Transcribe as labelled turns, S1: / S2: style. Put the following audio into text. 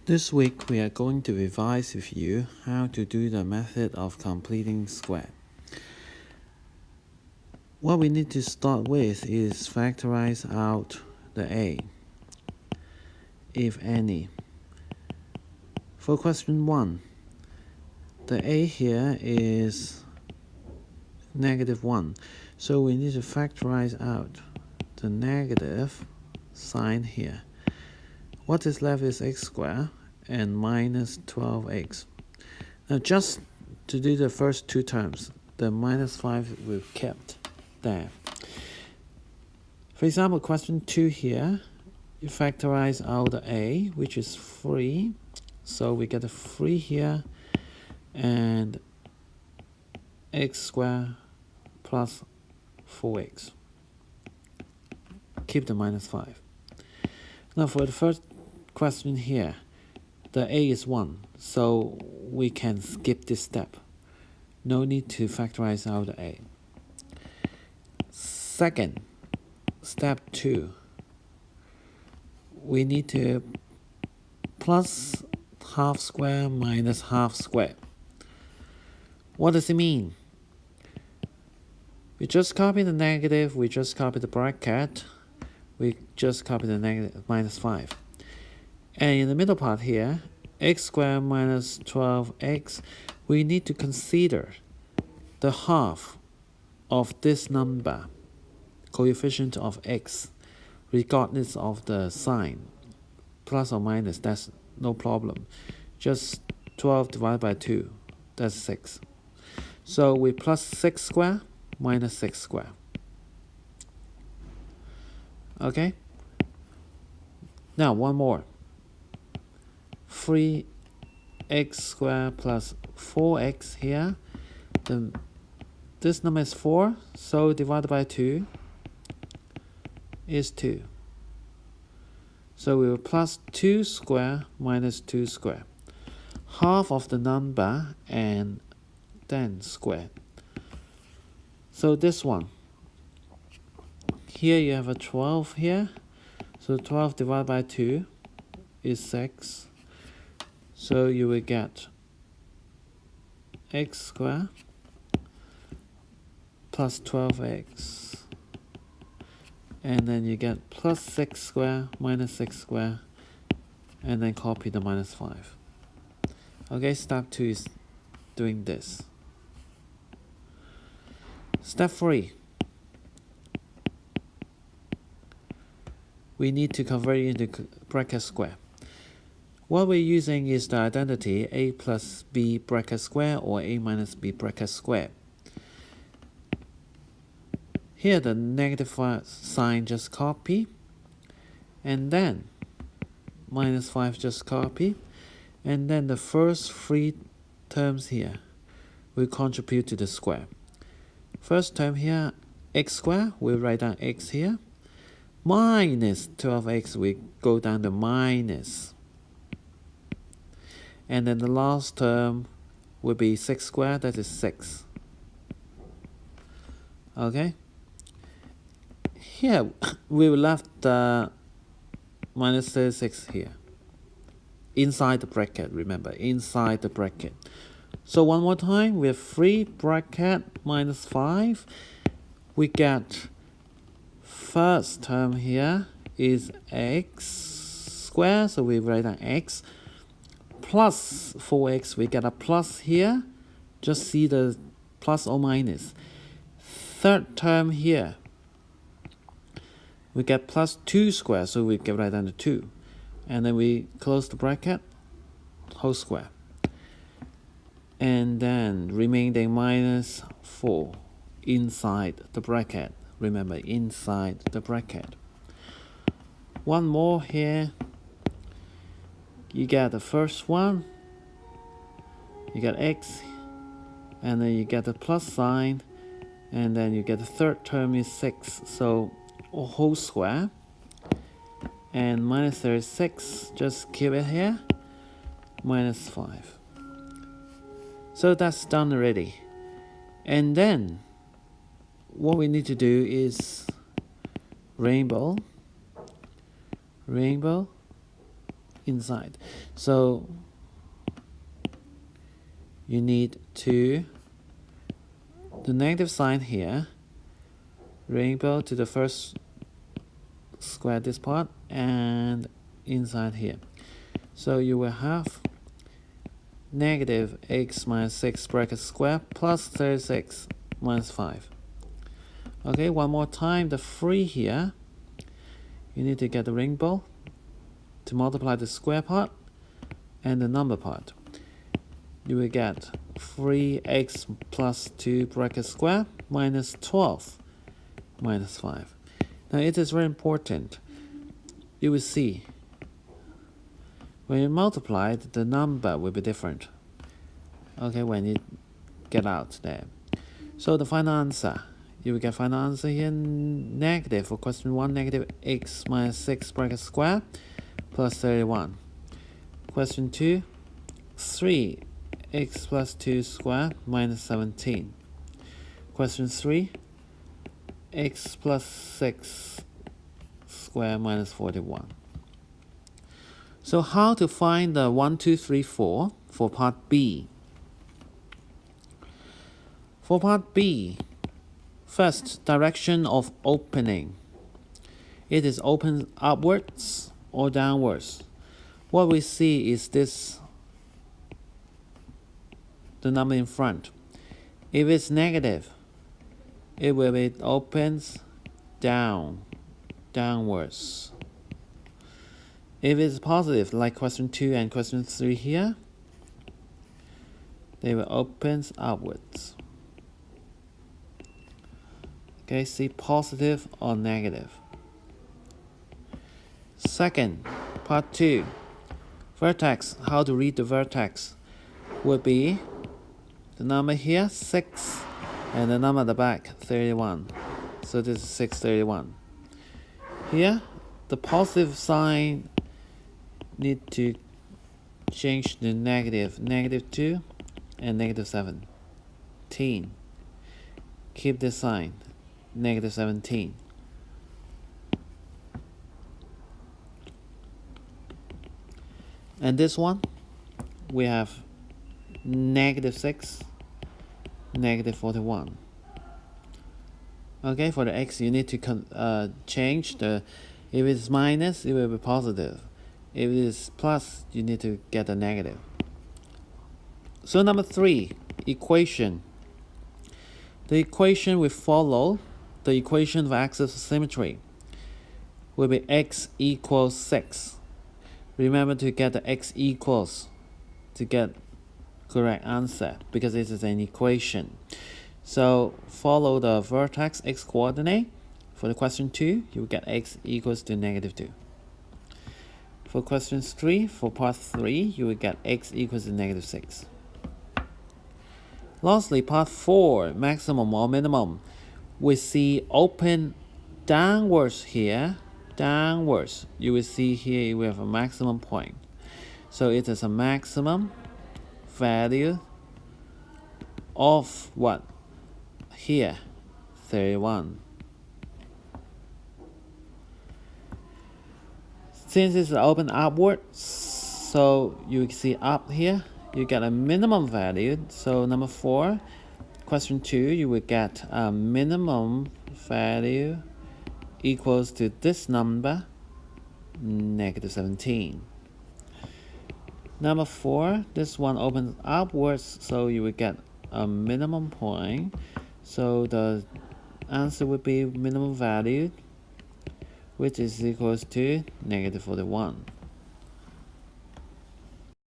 S1: This week we are going to revise with you how to do the method of completing square. What we need to start with is factorize out the a, if any. For question 1, the a here is -1, so we need to factorize out the negative sign here. What is left is x squared and minus 12x. Now just to do the first two terms, the minus 5 we've kept there. For example, question 2 here, you factorize out the a, which is 3. So we get a 3 here and x squared plus 4x. Keep the minus 5. Now for the first question here, the a is 1, so we can skip this step. No need to factorize out the a. Second, step 2, we need to plus half square minus half square. What does it mean? We just copy the negative, we just copy the bracket, we just copy the negative minus 5. And in the middle part here, x squared minus 12x, we need to consider the half of this number, coefficient of x, regardless of the sign. Plus or minus, that's no problem. Just 12 divided by 2, that's 6. So we plus 6 squared minus 6 squared. Okay? Now one more. 3x squared plus 4x here. This number is 4, so divided by 2 is 2. So we will plus 2 squared minus 2 squared. Half of the number and then squared. So this one. Here you have a 12 here. So 12 divided by 2 is 6. So you will get x squared plus 12x. And then you get plus 6 squared minus 6 squared. And then copy the minus 5. Okay, step 2 is doing this. Step 3. We need to convert it into bracket square. What we're using is the identity a plus b bracket square or a minus b bracket square. Here the negative sign just copy, and then minus 5 just copy, and then the first 3 terms here will contribute to the square. First term here, x squared, we'll write down x here. Minus 12x, we go down to minus. And then the last term will be 6 squared, that is 6. Okay? Here, we left the minus 36 here. Inside the bracket, remember, inside the bracket. So one more time, we have 3 bracket minus 5. We get first term here is x squared, so we write down x. Plus 4x, we get a plus here. Just see the plus or minus. Third term here, we get plus 2 squared, so we get right down to 2. And then we close the bracket, whole square. And then remaining minus 4 inside the bracket. Remember, inside the bracket. One more here. You get the first one, you get x, and then you get the plus sign, and then you get the third term is 6, so a whole square, and minus 36, just keep it here, minus 5. So that's done already. And then what we need to do is rainbow, inside. So you need to the negative sign here, rainbow to the first square this part and inside here. So you will have negative x minus 6 bracket square plus 36 minus 5. Okay, one more time, the 3 here, you need to get the rainbow to multiply the square part and the number part. You will get 3x plus 2 bracket square minus 12 minus 5. Now it is very important. You will see when you multiply, the number will be different. Okay, when you get out there. So the final answer, you will get final answer here negative for question 1, negative x minus 6 bracket square plus 31. Question 2, 3x plus 2 square minus 17. Question 3, x plus 6 square minus 41. So how to find the 1, 2, 3, 4 for part B? For part B, first, direction of opening. It is open upwards or downwards. What we see is this, the number in front. If it's negative, it will be opens downwards. If it's positive, like question 2 and question 3 here, they will open upwards. Okay, see positive or negative. Second, part 2, vertex. How to read the vertex would be the number here, 6, and the number at the back, 31. So this is 631. Here, the positive sign need to change to negative 2 and negative 17. Keep this sign, negative 17. And this one, we have negative 6, negative 41. Okay, for the x, you need to change the, if it's minus, it will be positive. If it is plus, you need to get a negative. So number 3, equation. The equation we follow, the equation of axis of symmetry, will be x equals 6. Remember to get the x equals to get correct answer because this is an equation. So follow the vertex x coordinate. For the question 2, you will get x equals to negative 2. For question 3, for part 3, you will get x equals to negative 6. Lastly, part 4, maximum or minimum. We see open downwards here, downwards. You will see here we have a maximum point. So it is a maximum value of what? Here, 31. Since it's open upwards, so you see up here, you get a minimum value. So number 4, question 2, you will get a minimum value equals to this number, negative 17. Number 4, this one opens upwards, so you will get a minimum point. So the answer would be minimum value, which is equals to negative 41.